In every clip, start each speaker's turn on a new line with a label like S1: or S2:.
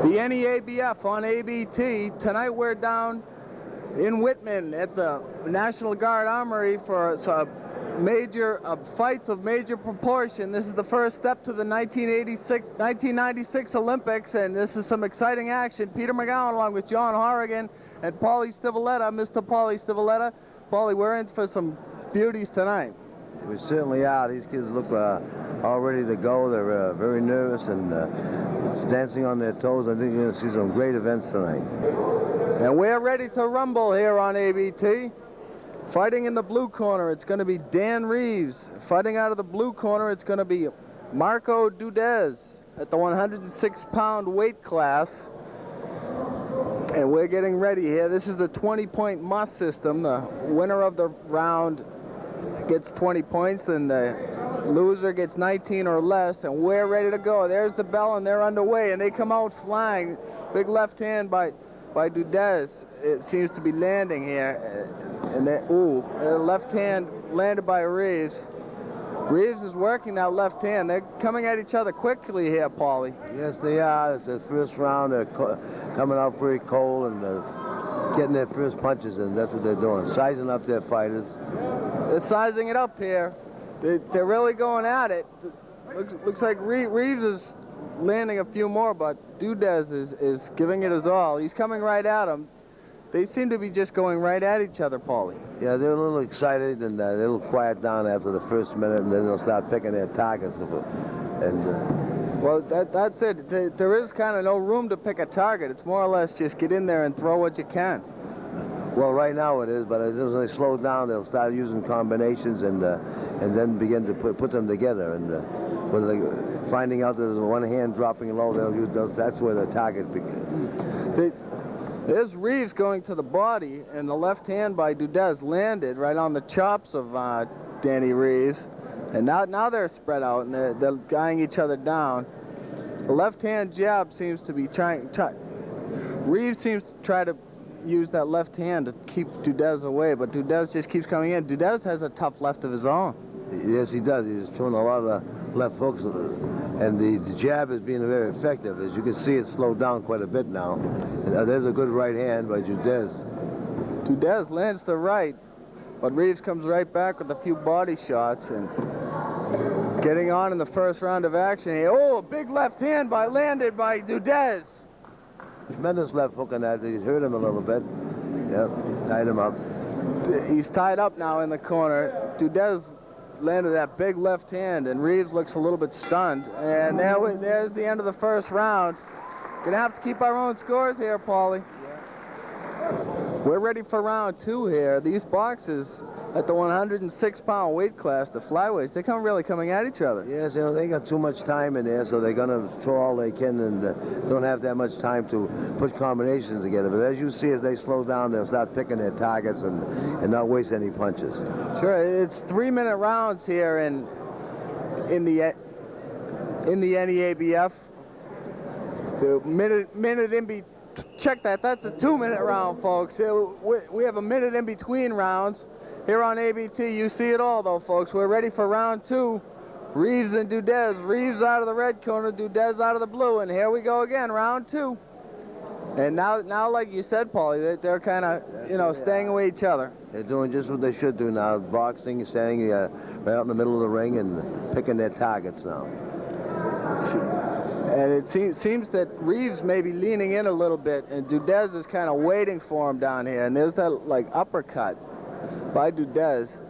S1: The NEABF on ABT. Tonight we're down in Whitman at the National Guard Armory for fights of major proportion. This is the first step to the 1996 Olympics, and this is some exciting action. Peter McGowan along with John Horrigan and Paulie Stivaletta, Mr. Paulie Stivaletta. Paulie, we're in for some beauties tonight.
S2: We certainly are. These kids look all ready to go. They're very nervous and dancing on their toes. I think you're going to see some great events tonight.
S1: And we're ready to rumble here on ABT. Fighting in the blue corner, it's going to be Dan Reeves. Fighting out of the blue corner, it's going to be Marco Dudez at the 106-pound weight class. And we're getting ready here. This is the 20-point must system. The winner of the round gets 20 points, and the loser gets 19 or less, and we're ready to go. There's the bell, and they're underway, and they come out flying. Big left hand by Dudez. It seems to be landing here, and the left hand landed by Reeves. Reeves is working that left hand. They're coming at each other quickly here, Paulie.
S2: Yes, they are. It's the first round. They're coming out very cold and getting their first punches, and that's what they're doing, sizing up their fighters.
S1: They're sizing it up here. They're really going at it. Looks like Reeves is landing a few more, but Dudez is giving it his all. He's coming right at him. They seem to be just going right at each other, Paulie.
S2: Yeah, they're a little excited, and they'll quiet down after the first minute, and then they'll start picking their targets.
S1: Well, that's it. There is kind of no room to pick a target. It's more or less just get in there and throw what you can.
S2: Well, right now it is, but as they slow down, they'll start using combinations and then begin to put them together. And when they're finding out there's one hand dropping low, that's where the target begins.
S1: There's Reeves going to the body, and the left hand by Dudez landed right on the chops of Danny Reeves. And now they're spread out, and they're guying each other down. The left hand jab seems to be Reeves seems to try to use that left hand to keep Dudez away, but Dudez just keeps coming in. Dudez has a tough left of his own.
S2: Yes, he does. He's throwing a lot of left hooks, and the jab is being very effective. As you can see, it's slowed down quite a bit now. And there's a good right hand by Dudez.
S1: Dudez lands to right, but Reeves comes right back with a few body shots and getting on in the first round of action here. Oh, a big left hand landed by Dudez.
S2: Tremendous left hook on that. He's hurt him a little bit. Yep, tied him up.
S1: He's tied up now in the corner. Dudez landed that big left hand, and Reeves looks a little bit stunned. And there's the end of the first round. Gonna have to keep our own scores here, Paulie. We're ready for round two here. These boxes at the 106-pound weight class, the flyweights, they're really coming at each other.
S2: Yes, they got too much time in there, so they're going to throw all they can and don't have that much time to put combinations together. But as you see, as they slow down, they'll start picking their targets and not waste any punches.
S1: Sure, it's 3-minute rounds here in the NEABF. The minute in between. Check that. That's a 2-minute round, folks. We have a minute in between rounds. Here on ABT, you see it all, though, folks. We're ready for round two. Reeves and Dudez. Reeves out of the red corner, Dudez out of the blue. And here we go again, round two. And now like you said, Paulie, they're kind of, staying away each other.
S2: They're doing just what they should do now. Boxing, standing right out in the middle of the ring and picking their targets now.
S1: And it seems that Reeves may be leaning in a little bit, and Dudez is kind of waiting for him down here. And there's that, uppercut by Dudez.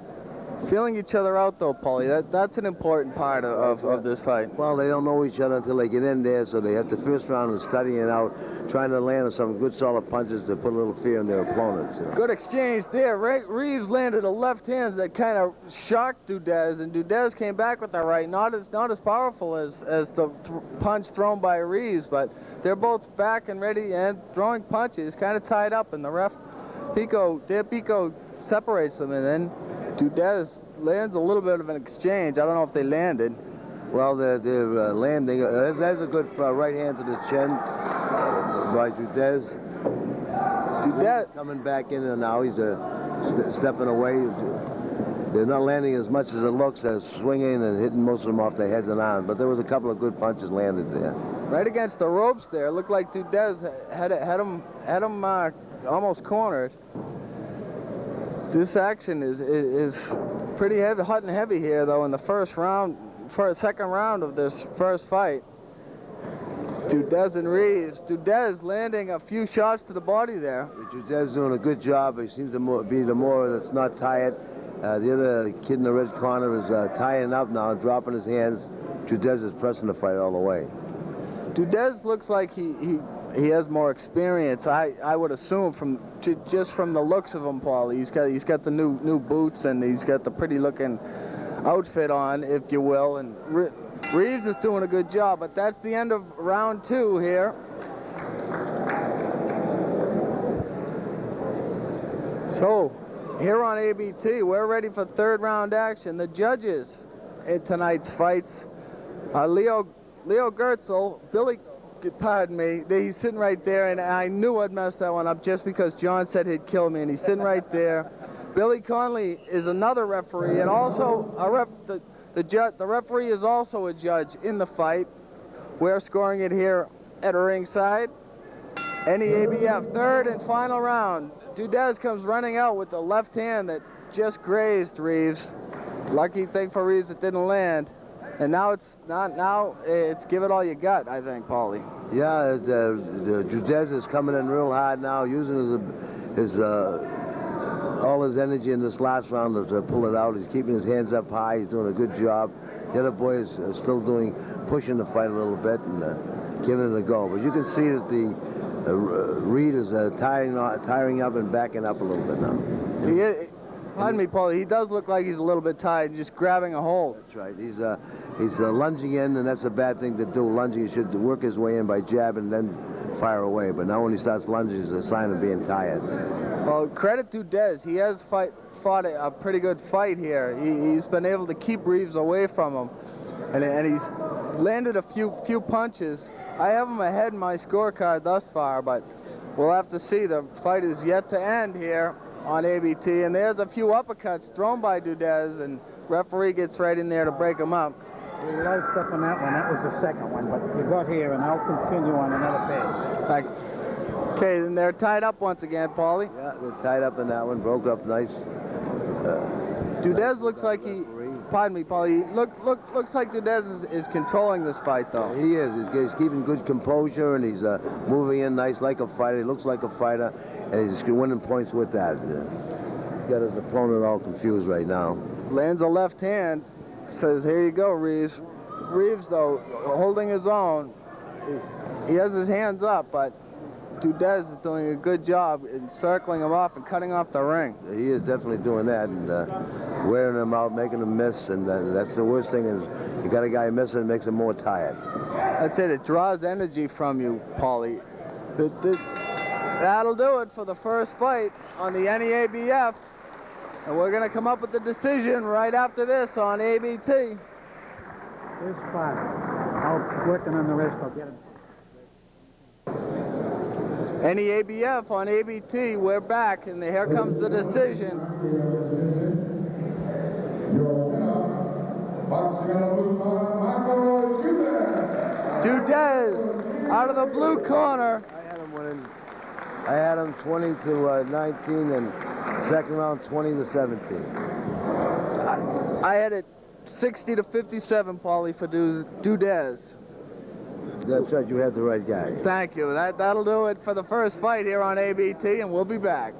S1: Feeling each other out, though, Paulie. That's an important part of this fight.
S2: Well, they don't know each other until they get in there, so they have the first round of studying it out, trying to land some good, solid punches to put a little fear in their opponents.
S1: Good exchange there. Reeves landed a left hand that kind of shocked Dudez, and Dudez came back with the right. Not as powerful as the punch thrown by Reeves, but they're both back and ready and throwing punches, kind of tied up, and the ref, Pico separates them, and then Dudez lands a little bit of an exchange. I don't know if they landed.
S2: Well, they're landing. There's a good right hand to the chin by Dudez. Dudez coming back in, and now he's stepping away. They're not landing as much as it looks, as swinging and hitting most of them off their heads and arms. But there was a couple of good punches landed there.
S1: Right against the ropes there. Looked like Dudez had him almost cornered. This action is pretty heavy, hot and heavy here, though, in the second round of this first fight. Dudez and Reeves. Dudez landing a few shots to the body there.
S2: Dudez doing a good job. He seems to be the more that's not tired. The other kid in the red corner is tying up now, dropping his hands. Dudez is pressing the fight all the way.
S1: Dudez looks like he has more experience. I would assume just from the looks of him, Paulie. He's got the new boots, and he's got the pretty looking outfit on, if you will. And Reeves is doing a good job, but that's the end of round 2 here. So here on ABT, we're ready for third round action. The judges in tonight's fights are Leo Gertzel, Billy, pardon me, he's sitting right there, and I knew I'd mess that one up just because John said he'd kill me, and he's sitting right there. Billy Conley is another referee, and also the referee is also a judge in the fight. We're scoring it here at ringside. NEABF, third and final round. Dudez comes running out with the left hand that just grazed Reeves. Lucky thing for Reeves, it didn't land. And now it's give it all you got, I think, Paulie.
S2: Yeah, the Dudez is coming in real hard now, using all his energy in this last round to pull it out. He's keeping his hands up high. He's doing a good job. The other boy is still pushing the fight a little bit and giving it a go. But you can see that the Reed is tiring up and backing up a little bit now.
S1: Pardon me, Paulie. He does look like he's a little bit tired, just grabbing a hold.
S2: That's right. He's lunging in, and that's a bad thing to do. Lunging, he should work his way in by jabbing and then fire away. But now when he starts lunging, it's a sign of being tired.
S1: Well, credit to Dudez. He has fought a pretty good fight here. He's been able to keep Reeves away from him, and he's landed a few punches. I have him ahead in my scorecard thus far, but we'll have to see. The fight is yet to end here on ABT, and there's a few uppercuts thrown by Dudez, and referee gets right in there to break him up.
S3: We loaded up on that one. That was the second one, but you got here, and I'll continue on another page.
S1: Okay, and they're tied up once again, Paulie.
S2: Yeah, they're tied up in that one, broke up nice.
S1: Dudez looks like pardon me, Paulie, looks like Dudez is controlling this fight, though.
S2: He is. He's keeping good composure, and he's moving in nice like a fighter. He looks like a fighter, and he's winning points with that. He's got his opponent all confused right now.
S1: Lands a left hand, says, here you go, Reeves. Reeves, though, holding his own. He has his hands up, but Dudez is doing a good job in circling him off and cutting off the ring.
S2: He is definitely doing that, and wearing him out, making him miss, and that's the worst thing is you got a guy missing, it makes him more tired.
S1: That's it. It draws energy from you, Paulie. That'll do it for the first fight on the NEABF, and we're going to come up with the decision right after this on ABT.
S3: Here's fine. I'll working on the rest. I'll get him.
S1: NEABF on ABT, we're back, and here comes the decision.
S4: Marco Dudez.
S1: Dudez out of the blue corner.
S2: I had him winning. I had him 20-19, and second round 20-17.
S1: I had it 60-57, Paulie, for Dudez.
S2: That's right, you had the right guy.
S1: Thank you. That'll do it for the first fight here on ABT, and we'll be back.